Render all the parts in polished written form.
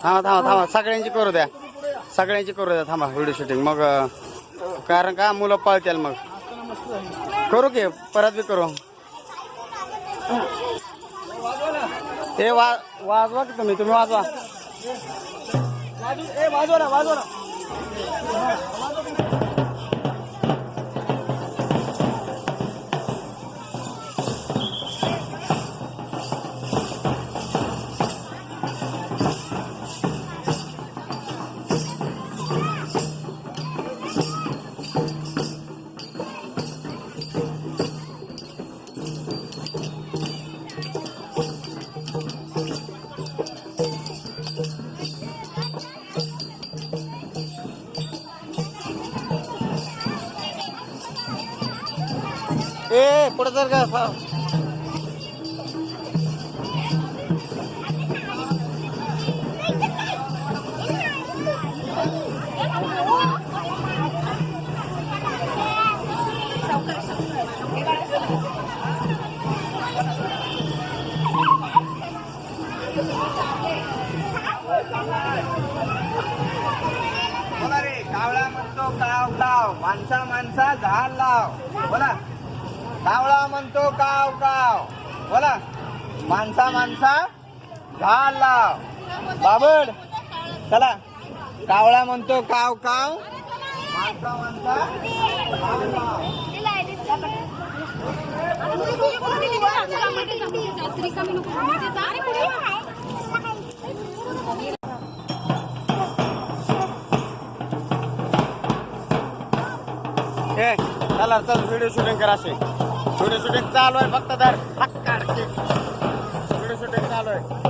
थांबा थांबा थांबा, सगळ्यांची करू द्या, सगळ्यांची करू द्या. थांबा व्हिडिओ शूटिंग. मग कारण का मुलं पळतील. मग करू की परत बी करू. ते वाजवा की तुम्ही वाजवा. ए पुढे जर का बोला रे. कावळा म्हणतो काव काव, माणसा माणसा झाड लाव. बोला. कावळा म्हणतो काव काव, बोला. माणसा माणसा झाड लाव. बाबड चला. कावळा म्हणतो काव काव, माणसा माणसा झाड लाव. चला चल व्हिडिओ शूटिंग करा. असे व्हिडिओ शूटिंग चालू आहे. फक्त धर व्हिडिओ शूटिंग चालू आहे.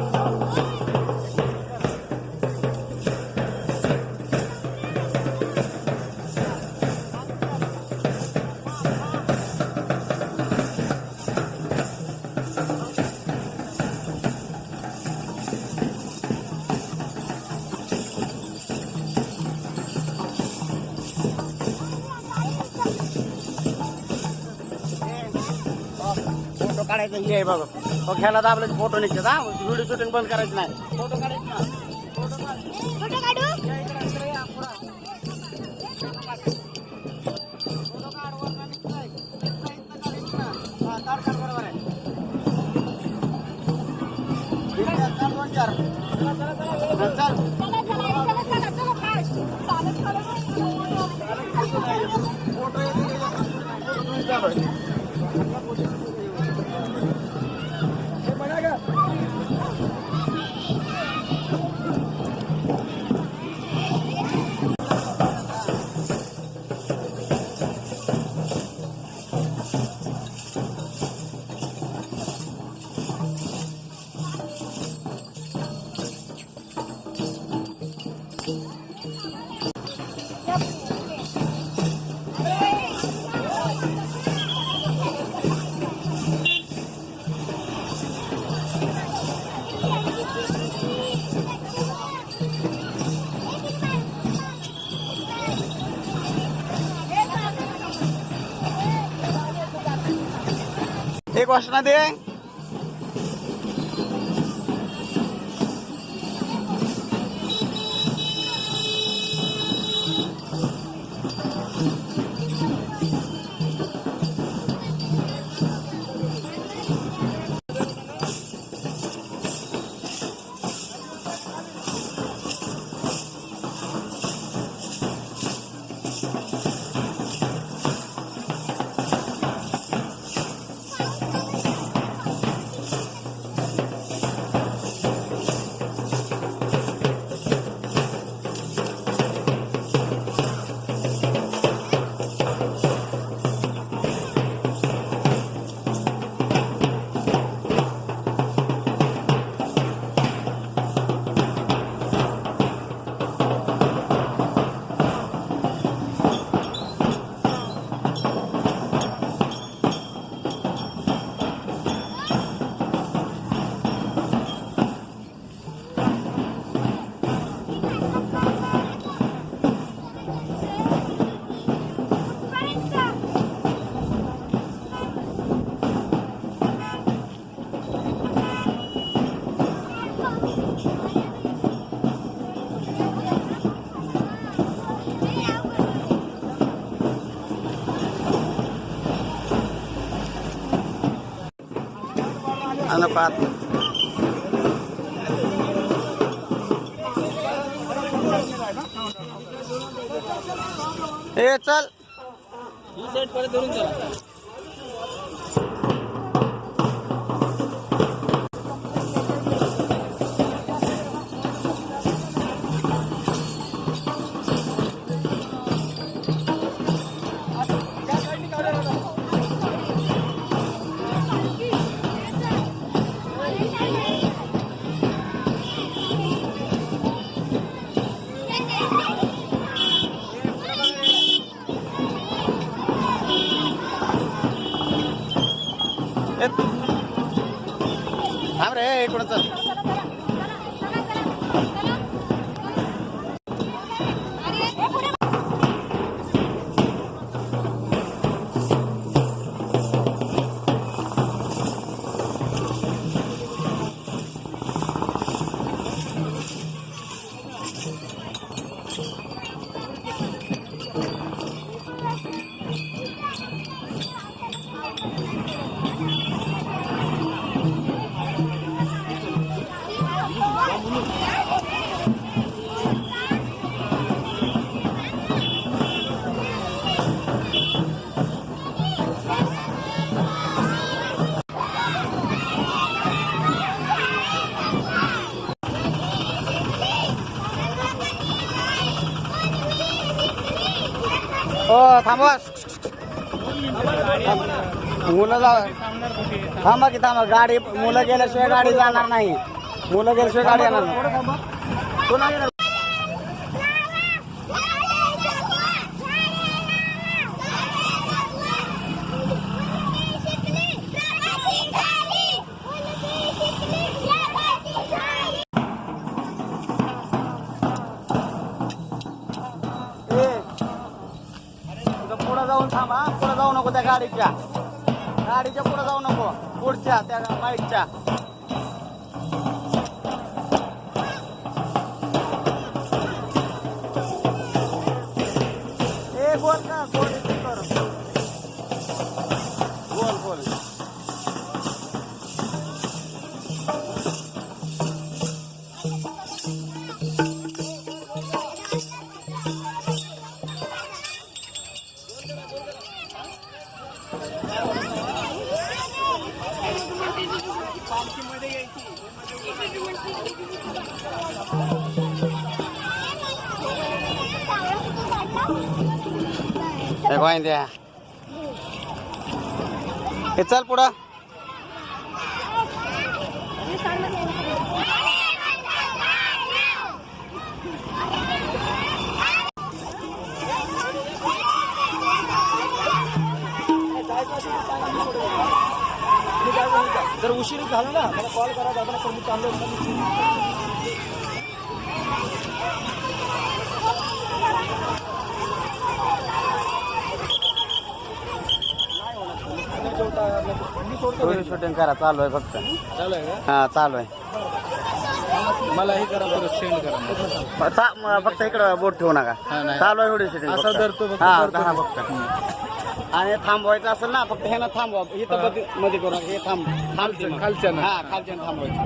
फोटो काढायचं हे आहे बघा. तो ख्याला दाबले फोटो निघतात. हा व्हिडिओ शूटिंग बंद करायचं नाही. फोटो काढायचं ना. फोटो काढू. एक घोषणा दे. नको आत. ए चल थांब रे इकडं चल. हो थांबवा. मुलं जा थांबा की थांबा. गाडी मुलं गेल्याशिवाय गाडी जाणार नाही. मुलं गेल्याशिवाय गाडी येणार नाही. पुढे जाऊन थांबा. पुढे जाऊ नको त्या गाडीच्या पुढे जाऊ नको. पुढच्या त्या बाईकच्या. ए बोल का बोल बोल बोल. द्या हे चल पुढं. जर उशीर झाला ना मला कॉल करा दादा. पण मी चाललो. शूटिंग करा. चालू आहे फक्त. चालू आहे का? हा चालू आहे. मला हे करा बरं. सेंड करा. फक्त इकडं बोट ठेवू नका. चालू आहे व्हिडिओ शूटिंग. असं धरतो फक्त. हा फक्त. आणि थांबवायचं असेल ना फक्त हे ना थांबवा. इथं मध्ये करू नका. हे थांबते खालच्या ना. हा खालच्या थांबवायचं.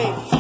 आहे